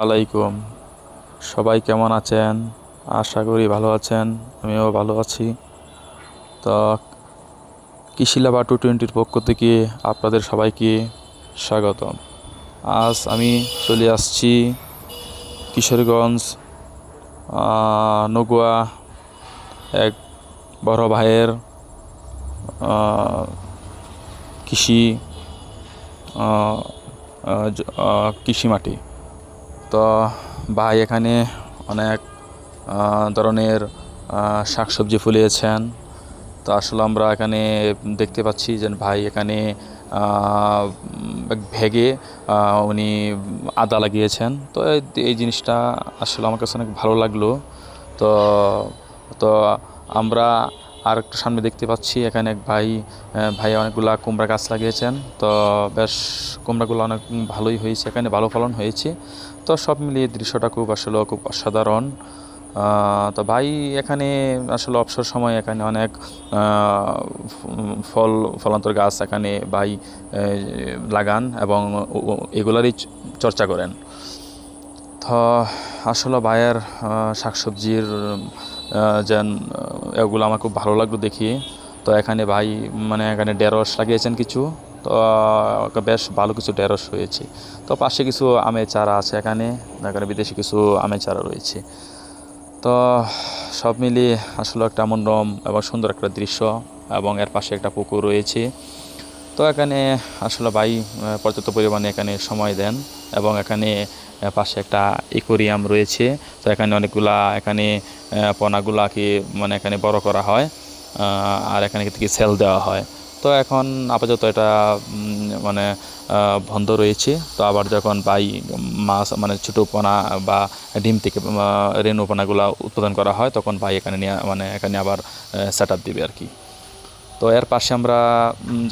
আলাইকুম। সবাই কেমন আছেন? আশা করি ভালো আছেন। আমিও ভালো আছি। তো কৃষি লাভা 220 পক্ষ থেকে আপনাদের সবাইকে স্বাগতম। আজ আমি চলে আসছি কিশোরগঞ্জ নগুয়া এক বড় ভাইয়ের কৃষি কৃষি মাটি। তো ভাই এখানে অনেক ধরনের শাকসবজি ফলিয়েছেন। তো আসলে আমরা এখানে দেখতে পাচ্ছি যে ভাই এখানে ভেগে উনি আদা লাগিয়েছেন। তো এই জিনিসটা আসলে আমার কাছে অনেক ভালো লাগলো। তো তো আমরা আর একটু সামনে দেখতে পাচ্ছি এখানে এক ভাই অনেকগুলা কুমড়া গাছ লাগিয়েছেন। তো বেশ কুমড়াগুলো অনেক ভালোই হয়েছে, এখানে ভালো ফলন হয়েছে। তো সব মিলিয়ে দৃশ্যটা খুব অসাধারণ। তো ভাই এখানে আসলে অবসর সময় এখানে অনেক ফলান্তর গাছ এখানে ভাই লাগান এবং এগুলারই চর্চা করেন। তো আসলে ভাইয়ের শাকসবজির যেন এগুলো আমার খুব ভালো লাগলো দেখি। তো এখানে ভাই এখানে ঢেঁড়স লাগিয়েছেন কিছু। তো বেশ ভালো কিছু ঢেঁড়স হয়েছে। তো পাশে কিছু আমের চারা আছে, এখানে বিদেশি কিছু আমের চারা রয়েছে। তো সব মিলিয়ে আসলে একটা মনোরম এবং সুন্দর একটা দৃশ্য, এবং এর পাশে একটা পুকুর রয়েছে। তো এখানে আসলে ভাই পর্যাপ্ত পরিমাণে এখানে সময় দেন, এবং এখানে পাশে একটা অ্যাকোয়ারিয়াম রয়েছে। তো এখানে অনেকগুলা পোনাগুলাকে এখানে বড় করা হয়, আর এখানে থেকে সেল দেওয়া হয়। তো এখন আপাতত এটা বন্ধ রয়েছে। তো আবার যখন ভাই মাছ ছোটো পোনা বা ডিম থেকে রেণু পোনাগুলা উৎপাদন করা হয়, তখন ভাই এখানে নিয়ে এখানে আবার সেট আপ দিবে আর কি। তো এর পাশে আমরা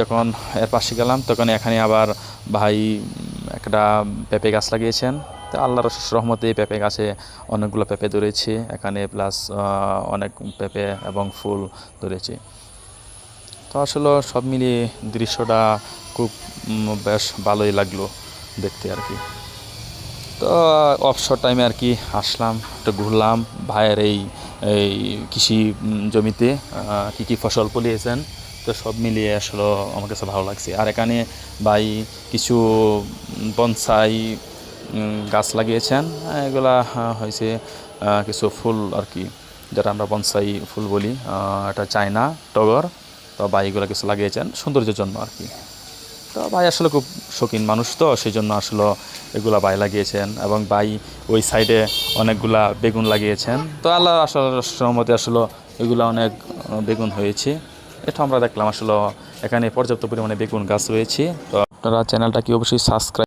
যখন এর পাশে গেলাম, তখন এখানে আবার ভাই একটা পেঁপে গাছ লাগিয়েছেন। তো আল্লাহর রহমতে এই পেঁপে গাছে অনেকগুলো পেঁপে ধরেছে এখানে, প্লাস অনেক পেঁপে এবং ফুল ধরেছে। তো আসলে সব মিলিয়ে দৃশ্যটা খুব বেশ ভালোই লাগলো দেখতে আর কি। তো অবসর টাইমে আর কি আসলাম, একটু ঘুরলাম ভাইয়ের এই কৃষি জমিতে কী ফসল ফলিয়েছেন। তো সব মিলিয়ে আসলে আমার কাছে ভালো লাগছে। আর এখানে ভাই কিছু বনসাই গাছ লাগিয়েছেন। এগুলা হয়েছে কিছু ফুল আর কি, যেটা আমরা বনসাই ফুল বলি। এটা চায়না টগর। তো ভাই এগুলো কিছু লাগিয়েছেন সৌন্দর্যের জন্য আর কি। তো ভাই আসলে খুব শৌখিন মানুষ, তো সেই জন্য আসলে এগুলা ভাই লাগিয়েছেন। এবং ভাই ওই সাইডে অনেকগুলা বেগুন লাগিয়েছেন। তো আল্লাহ আসলে রহমতে আসলে এগুলা অনেক বেগুন হয়েছে। এটা আমরা দেখলাম আসলে এখানে পর্যাপ্ত পরিমাণে বেগুন গাছ রয়েছে। তো আপনারা চ্যানেলটাকে অবশ্যই সাবস্ক্রাইব